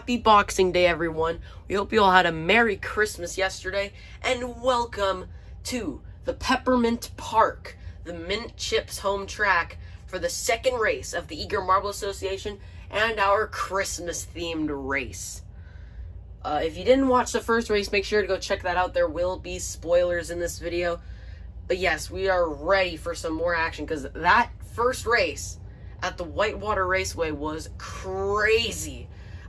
Happy Boxing Day, everyone. We hope you all had a Merry Christmas yesterday, and welcome to the Peppermint Park, the Mint Chips home track for the second race of the Eager Marble Association and our Christmas-themed race. If you didn't watch the first race, make sure to go check that out. There will be spoilers in this video. But yes, we are ready for some more action because that first race at the Whitewater Raceway was crazy.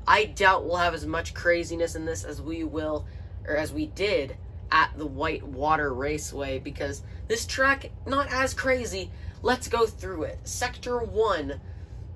I doubt we'll have as much craziness in this as we did at the Whitewater Raceway, because this track, not as crazy. Let's go through it. Sector 1,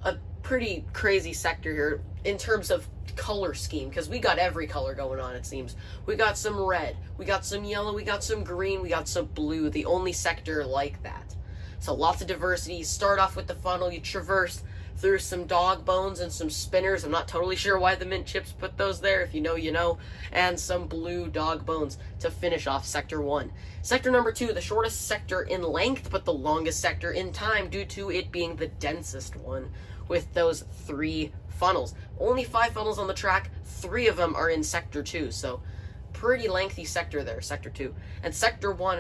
a pretty crazy sector here in terms of color scheme, because we got every color going on, it seems. We got some red, we got some yellow, we got some green, we got some blue, the only sector like that. So lots of diversity. You start off with the funnel, you traverse through some dog bones and some spinners. I'm not totally sure why the Mint Chips put those there. If you know, you know. And some blue dog bones to finish off Sector 1. Sector number 2, the shortest sector in length, but the longest sector in time due to it being the densest one, with those 3 funnels. Only 5 funnels on the track, 3 of them are in Sector 2, so pretty lengthy sector there, Sector 2. And Sector 1,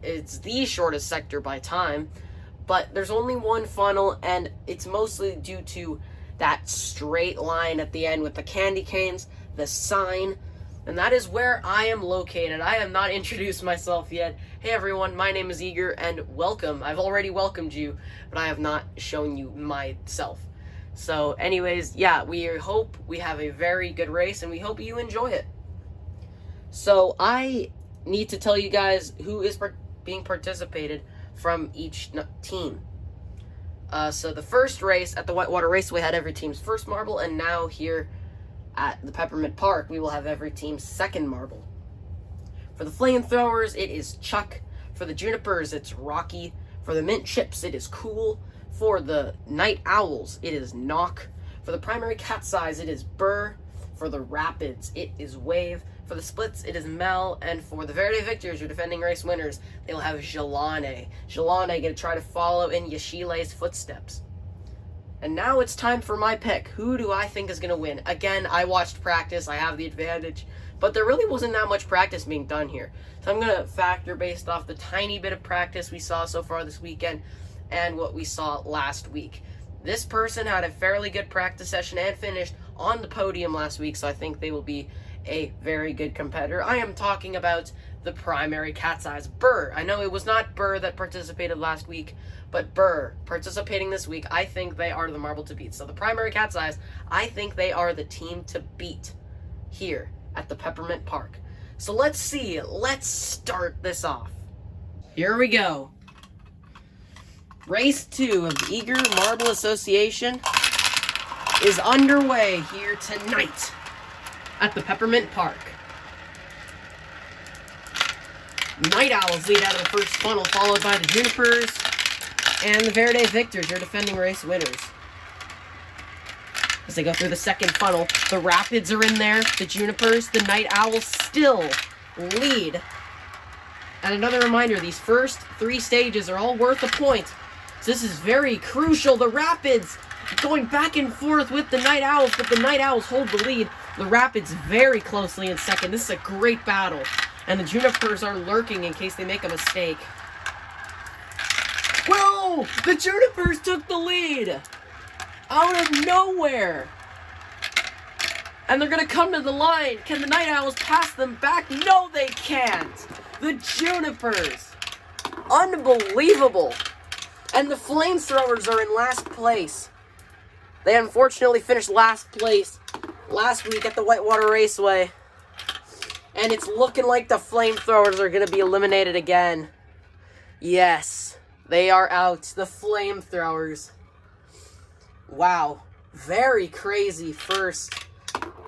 it's the shortest sector by time, but there's only 1 funnel, and it's mostly due to that straight line at the end with the candy canes, the sign, and that is where I am located. I have not introduced myself yet. Hey everyone, my name is Eager, and welcome. I've already welcomed you, but I have not shown you myself. So anyways, yeah, we hope we have a very good race, and we hope you enjoy it. So I need to tell you guys who is being participated from each team. So the first race at the Whitewater Raceway had every team's first marble, and now here at the Peppermint Park, we will have every team's second marble. For the flamethrowers, it is Chuck. For the junipers, it's Rocky. For the Mint Chips, it is Cool. For the Night Owls, it is Knock. For the primary cat's eyes, it is Burr. For the Rapids, it is Wave. For the splits, it is Mel. And for the Verde Victors, your defending race winners, they'll have Jelane. Jelane going to try to follow in Yashile's footsteps. And now it's time for my pick. Who do I think is going to win? Again, I watched practice. I have the advantage. But there really wasn't that much practice being done here. So I'm going to factor based off the tiny bit of practice we saw so far this weekend and what we saw last week. This person had a fairly good practice session and finished on the podium last week, so I think they will be a very good competitor. I am talking about the primary cat's eyes, Burr. I know it was not Burr that participated last week, but Burr participating this week. I think they are the marble to beat. So the primary cat's eyes, I think they are the team to beat here at the Peppermint Park. So let's see. Let's start this off. Here we go. Race 2 of the Eager Marble Association is underway here tonight at the Peppermint Park. Night Owls lead out of the first funnel, followed by the Junipers and the Verde Victors, your defending race winners. As they go through the second funnel, the Rapids are in there, the Junipers, the Night Owls still lead. And another reminder, these first 3 stages are all worth a point. So this is very crucial. The Rapids going back and forth with the Night Owls, but the Night Owls hold the lead. The Rapids very closely in second. This is a great battle. And the Junipers are lurking in case they make a mistake. Whoa! The Junipers took the lead! Out of nowhere! And they're going to come to the line. Can the Night Owls pass them back? No, they can't! The Junipers! Unbelievable! And the Flamethrowers are in last place. They unfortunately finished last place last week at the Whitewater Raceway. And it's looking like the Flamethrowers are going to be eliminated again. Yes, they are out. The Flamethrowers. Wow. Very crazy first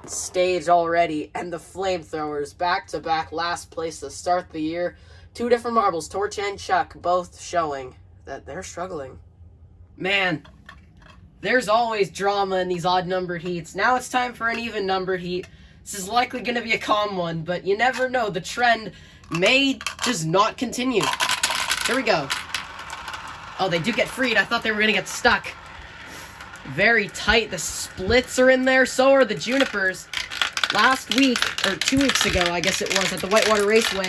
stage already. And the Flamethrowers back-to-back last place to start the year. 2 different marbles, Torch and Chuck, both showing that they're struggling. Man, there's always drama in these odd-numbered heats. Now it's time for an even-numbered heat. This is likely going to be a calm one, but you never know. The trend may just not continue. Here we go. Oh, they do get freed. I thought they were going to get stuck. Very tight. The Splits are in there. So are the Junipers. Last week, or 2 weeks ago, I guess it was, at the Whitewater Raceway,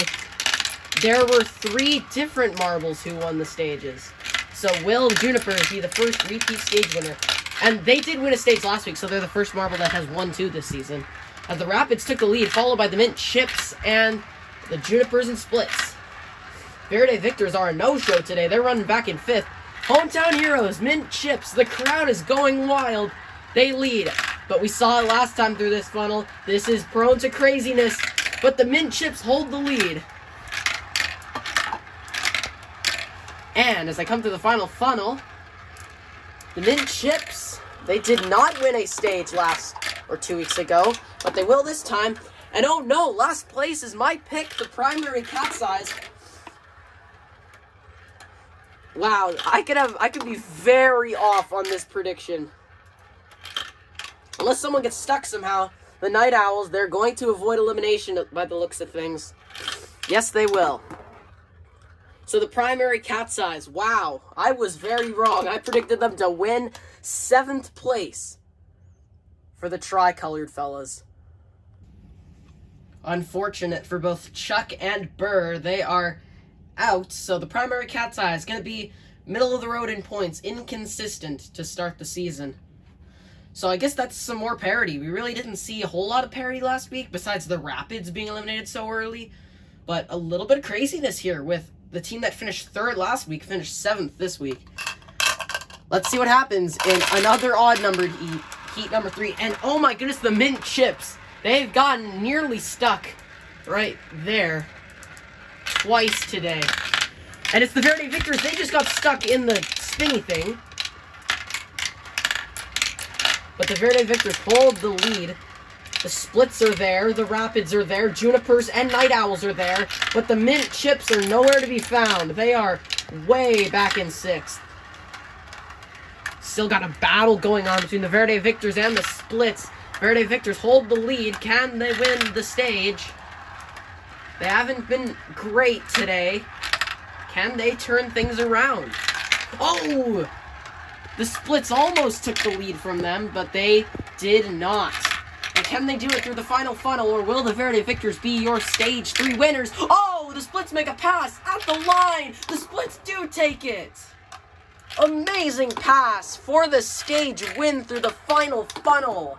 there were 3 different marbles who won the stages. So will the Junipers be the first repeat stage winner? And they did win a stage last week, so they're the first marble that has won 2 this season. As the Rapids took the lead, followed by the Mint Chips and the Junipers and Splits. Verde Victors are a no-show today. They're running back in 5th. Hometown Heroes, Mint Chips, the crowd is going wild. They lead, but we saw it last time through this funnel. This is prone to craziness, but the Mint Chips hold the lead. And as I come to the final funnel, the Mint Chips, they did not win a stage last or 2 weeks ago, but they will this time. And oh no, last place is my pick, the primary Cat's Eyes. Wow, I could be very off on this prediction. Unless someone gets stuck somehow, the Night Owls, they're going to avoid elimination by the looks of things. Yes, they will. So the primary Cat's Eyes, wow, I was very wrong. I predicted them to win 7th place for the tricolored fellas. Unfortunate for both Chuck and Burr, they are out, so the primary Cat's Eye is going to be middle of the road in points, inconsistent to start the season. So I guess that's some more parity. We really didn't see a whole lot of parity last week, besides the Rapids being eliminated so early, but a little bit of craziness here with the team that finished 3rd last week finished 7th this week. Let's see what happens in another odd-numbered heat number 3, and oh my goodness, the Mint Chips, they've gotten nearly stuck right there twice today. And it's the Verde Victors. They just got stuck in the spinny thing. But the Verde Victors hold the lead. The Splits are there. The Rapids are there. Junipers and Night Owls are there. But the Mint Chips are nowhere to be found. They are way back in 6th. Still got a battle going on between the Verde Victors and the Splits. Verde Victors hold the lead. Can they win the stage? They haven't been great today. Can they turn things around? Oh! The Splits almost took the lead from them, but they did not. And can they do it through the final funnel, or will the Verde Victors be your stage 3 winners? Oh! The Splits make a pass at the line! The Splits do take it! Amazing pass for the stage win through the final funnel.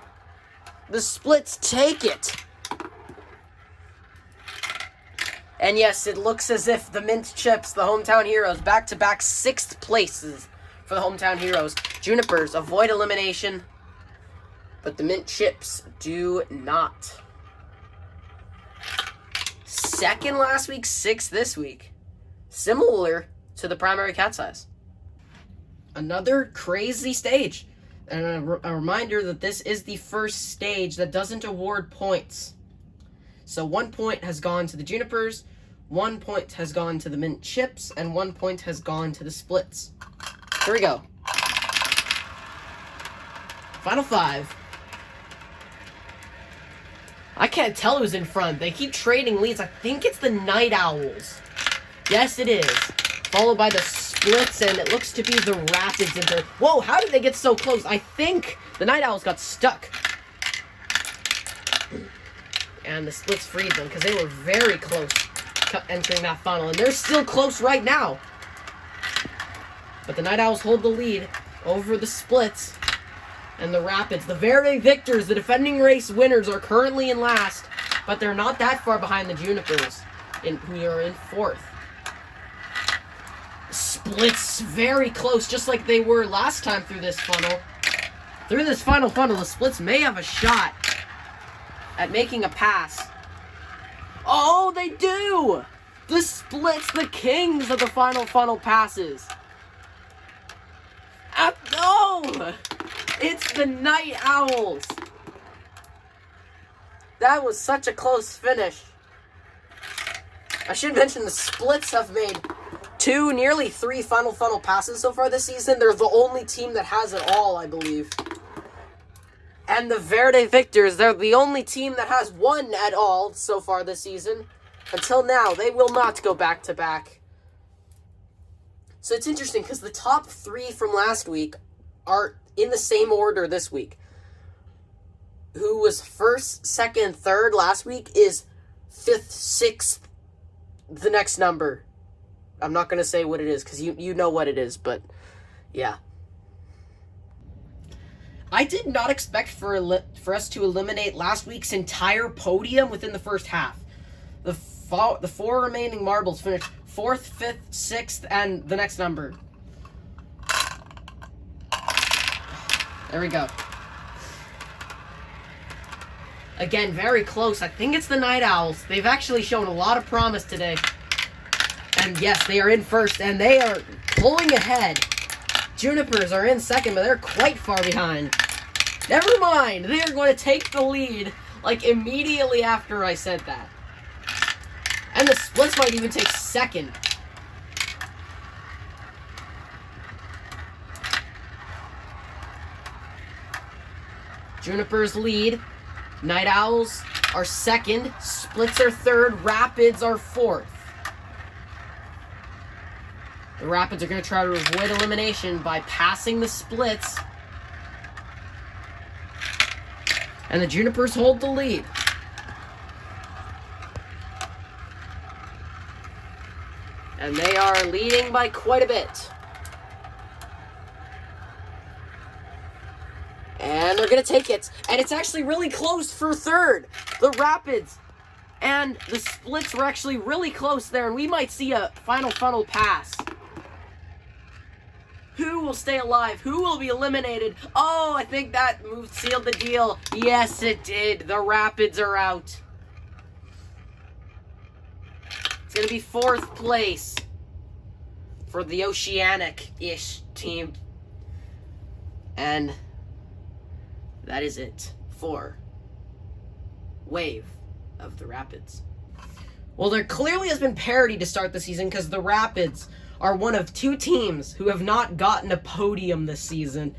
The Splits take it. And yes, it looks as if the Mint Chips, the Hometown Heroes, back-to-back 6th places for the Hometown Heroes. Junipers avoid elimination, but the Mint Chips do not. 2nd last week, 6th this week. Similar to the primary Cat's Eyes. Another crazy stage. And a reminder that this is the first stage that doesn't award points. So 1 point has gone to the Junipers, 1 point has gone to the Mint Chips, and 1 point has gone to the Splits. Here we go. Final 5. I can't tell who's in front. They keep trading leads. I think it's the Night Owls. Yes, it is. Followed by the Splits, and it looks to be the Rapids in third. Whoa, how did they get so close? I think the Night Owls got stuck. And the Splits freed them because they were very close entering that funnel. And they're still close right now. But the Night Owls hold the lead over the Splits and the Rapids. The Verde Victors, the defending race winners, are currently in last. But they're not that far behind the Junipers, who are in 4th. Splits very close, just like they were last time through this funnel. Through this final funnel, the Splits may have a shot at making a pass. Oh, they do! The Splits, the kings of the final funnel passes. No! It's the Night Owls. That was such a close finish. I should mention the Splits have made 2, nearly 3 final funnel passes so far this season. They're the only team that has it all, I believe. And the Verde Victors, they're the only team that has 1 at all so far this season. Until now, they will not go back-to-back. So it's interesting, because the top 3 from last week are in the same order this week. Who was first, second, third last week is fifth, sixth, the next number. I'm not going to say what it is because you know what it is, but yeah. I did not expect for us to eliminate last week's entire podium within the first half. The four remaining marbles finished 4th, 5th, 6th, and the next number. There we go. Again, very close. I think it's the Night Owls. They've actually shown a lot of promise today. And yes, they are in first, and they are pulling ahead. Junipers are in second, but they're quite far behind. Never mind. They are going to take the lead, like, immediately after I said that. And the Splits might even take second. Junipers lead. Night Owls are second. Splits are third. Rapids are fourth. The Rapids are going to try to avoid elimination by passing the Splits. And the Junipers hold the lead. And they are leading by quite a bit. And they're going to take it. And it's actually really close for third. The Rapids and the Splits were actually really close there. And we might see a final funnel pass. Who will stay alive? Who will be eliminated? Oh, I think that move sealed the deal. Yes, it did. The Rapids are out. It's going to be 4th place for the Oceanic-ish team. And that is it for Wave of the Rapids. Well, there clearly has been parity to start the season because the Rapids are one of 2 teams who have not gotten a podium this season.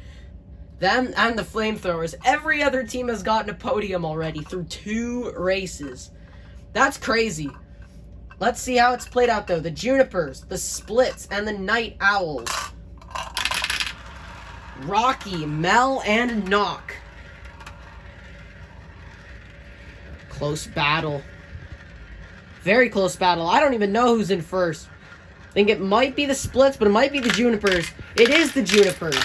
Them and the Flamethrowers. Every other team has gotten a podium already through 2 races. That's crazy. Let's see how it's played out, though. The Junipers, the Splits, and the Night Owls. Rocky, Mel, and Knock. Close battle. Very close battle. I don't even know who's in first. I think it might be the Splits, but it might be the Junipers. It is the Junipers.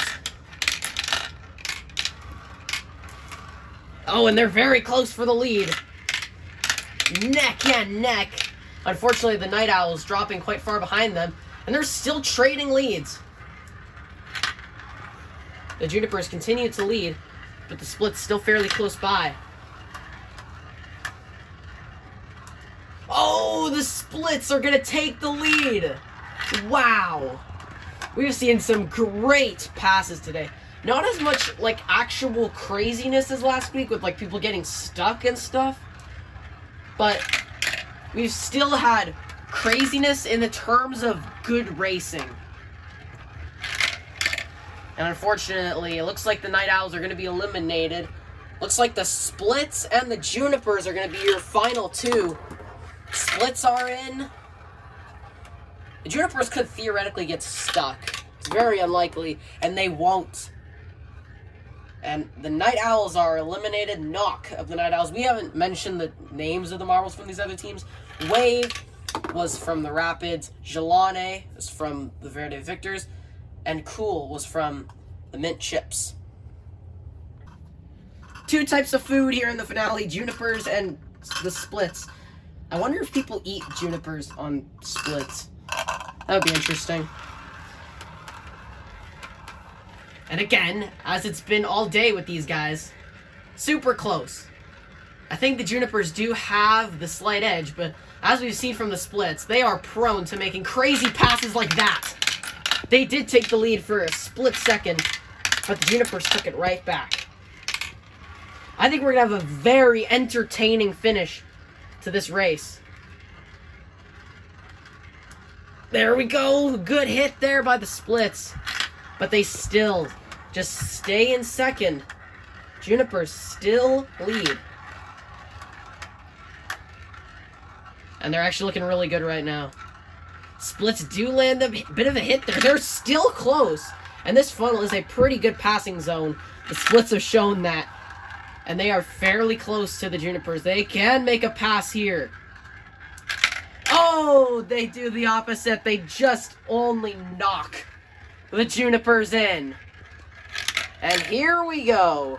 Oh, and they're very close for the lead. Neck and neck. Unfortunately, the Night Owls dropping quite far behind them, and they're still trading leads. The Junipers continue to lead, but the Splits still fairly close by. Oh, the Splits are going to take the lead. Wow. We've seen some great passes today. Not as much, like, actual craziness as last week with, like, people getting stuck and stuff. But we've still had craziness in the terms of good racing. And unfortunately, it looks like the Night Owls are going to be eliminated. Looks like the Splits and the Junipers are going to be your final 2. Splits are in. The Junipers could theoretically get stuck. It's very unlikely, and they won't. And the Night Owls are eliminated. Knock of the Night Owls. We haven't mentioned the names of the marbles from these other teams. Wave was from the Rapids. Jelane was from the Verde Victors. And Cool was from the Mint Chips. 2 types of food here in the finale. Junipers and the Splits. I wonder if people eat Junipers on Splits. That would be interesting. And again, as it's been all day with these guys, super close. I think the Junipers do have the slight edge, but as we've seen from the Splits, they are prone to making crazy passes like that. They did take the lead for a split second, but the Junipers took it right back. I think we're going to have a very entertaining finish to this race. There we go. Good hit there by the Splits. But they still just stay in second. Junipers still lead. And they're actually looking really good right now. Splits do land a bit of a hit there. They're still close. And this funnel is a pretty good passing zone. The splits have shown that. And they are fairly close to the Junipers. They can make a pass here. Oh, they do the opposite. They just only knock the Junipers in. And here we go.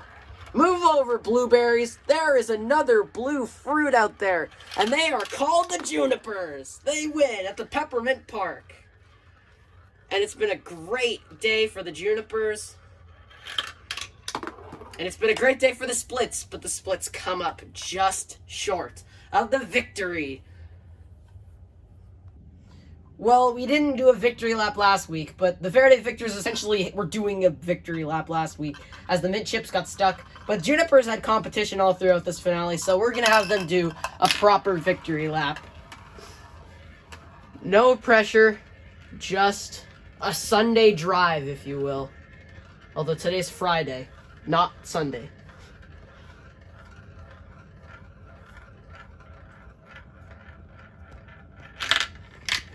Move over, blueberries. There is another blue fruit out there. And they are called the Junipers. They win at the Peppermint Park. And it's been a great day for the Junipers. And it's been a great day for the splits, but the splits come up just short of the victory. Well, we didn't do a victory lap last week, but the Verde Victors essentially were doing a victory lap last week as the Mint Chips got stuck. But Junipers had competition all throughout this finale, so we're going to have them do a proper victory lap. No pressure, just a Sunday drive, if you will. Although today's Friday. Not Sunday.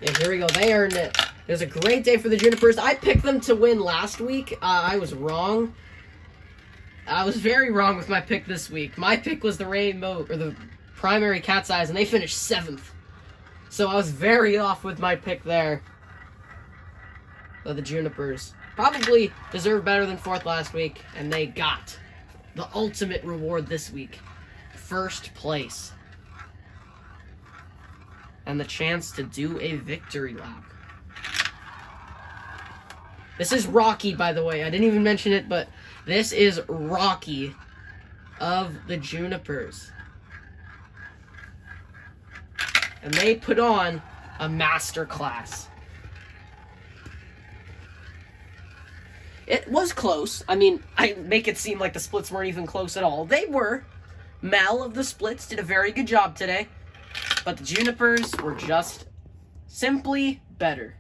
And here we go. They earned it. It was a great day for the Junipers. I picked them to win last week. I was wrong. I was very wrong with my pick this week. My pick was the Rainbow, or the Primary Cat's Eyes, and they finished 7th. So I was very off with my pick there. So the Junipers probably deserved better than 4th last week, and they got the ultimate reward this week. 1st place. And the chance to do a victory lap. This is Rocky, by the way. I didn't even mention it, but this is Rocky of the Junipers. And they put on a master class. It was close. I mean, I make it seem like the splits weren't even close at all. They were. Mel of the splits did a very good job today. But the Junipers were just simply better.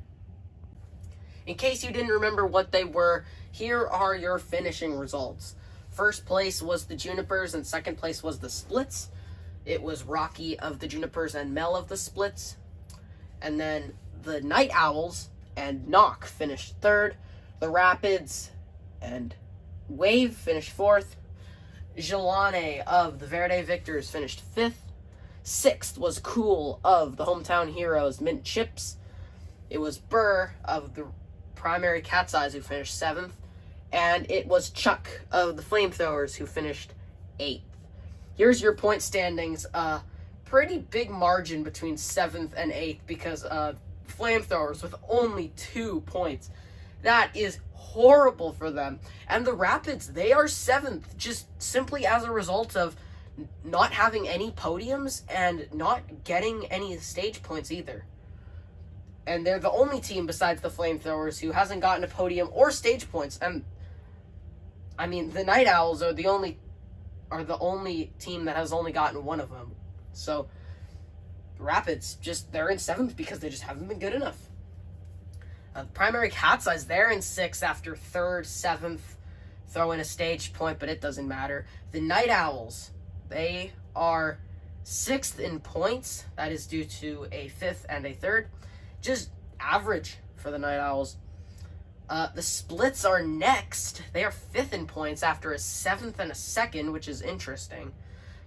In case you didn't remember what they were, here are your finishing results. 1st place was the Junipers and 2nd place was the splits. It was Rocky of the Junipers and Mel of the splits. And then the Night Owls and Knock finished 3rd. The Rapids and Wave finished 4th. Jelane of the Verde Victors finished 5th. 6th was Cool of the Hometown Heroes Mint Chips. It was Burr of the Primary Cat's Eyes who finished 7th. And it was Chuck of the Flamethrowers who finished 8th. Here's your point standings. Pretty big margin between 7th and 8th because Flamethrowers with only 2 points. That is horrible for them. And the Rapids, they are 7th just simply as a result of not having any podiums and not getting any stage points either. And they're the only team besides the Flamethrowers who hasn't gotten a podium or stage points. And I mean, the Night Owls are the only team that has only gotten one of them. So Rapids they're in 7th because they just haven't been good enough. Primary Cat's Eyes, they're in 6th after 3rd, 7th, throw in a stage point, but it doesn't matter. The Night Owls, they are 6th in points. That is due to a 5th and a 3rd. Just average for the Night Owls. The Splits are next. They are 5th in points after a 7th and a 2nd, which is interesting.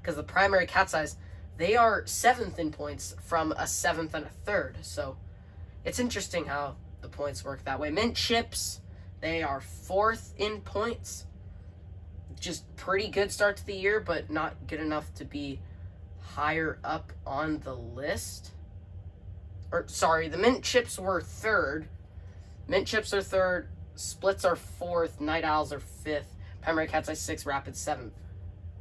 Because the Primary Cat's Eyes, they are 7th in points from a 7th and a 3rd. So it's interesting how the points work that way. Mint Chips, they are 4th in points. Just pretty good start to the year, but not good enough to be higher up on the list. The Mint Chips were 3rd. Mint Chips are 3rd. Splits are 4th. Night Owls are 5th. Primary Cat's Eye 6th. Rapids 7th.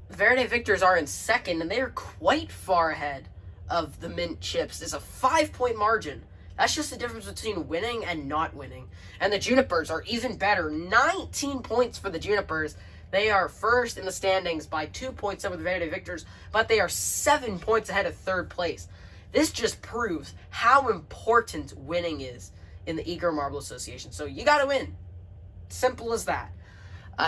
The Verde Victors are in 2nd, and they are quite far ahead of the Mint Chips. It's a 5-point margin. That's just the difference between winning and not winning. And the Junipers are even better. 19 points for the Junipers. They are 1st in the standings by 2 points over the Verde Victors, but they are 7 points ahead of 3rd place. This just proves how important winning is in the Eager Marble Association. So you got to win. Simple as that.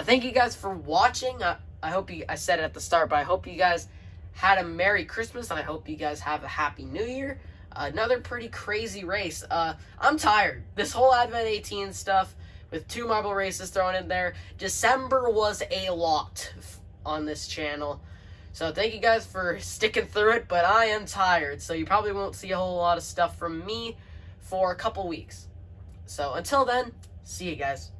Thank you guys for watching. I said it at the start, but I hope you guys had a Merry Christmas, and I hope you guys have a Happy New Year. Another pretty crazy race. I'm tired. This whole Advent 18 stuff with 2 marble races thrown in there. December was a lot on this channel. So thank you guys for sticking through it, but I am tired, so you probably won't see a whole lot of stuff from me for a couple weeks. So until then, see you guys.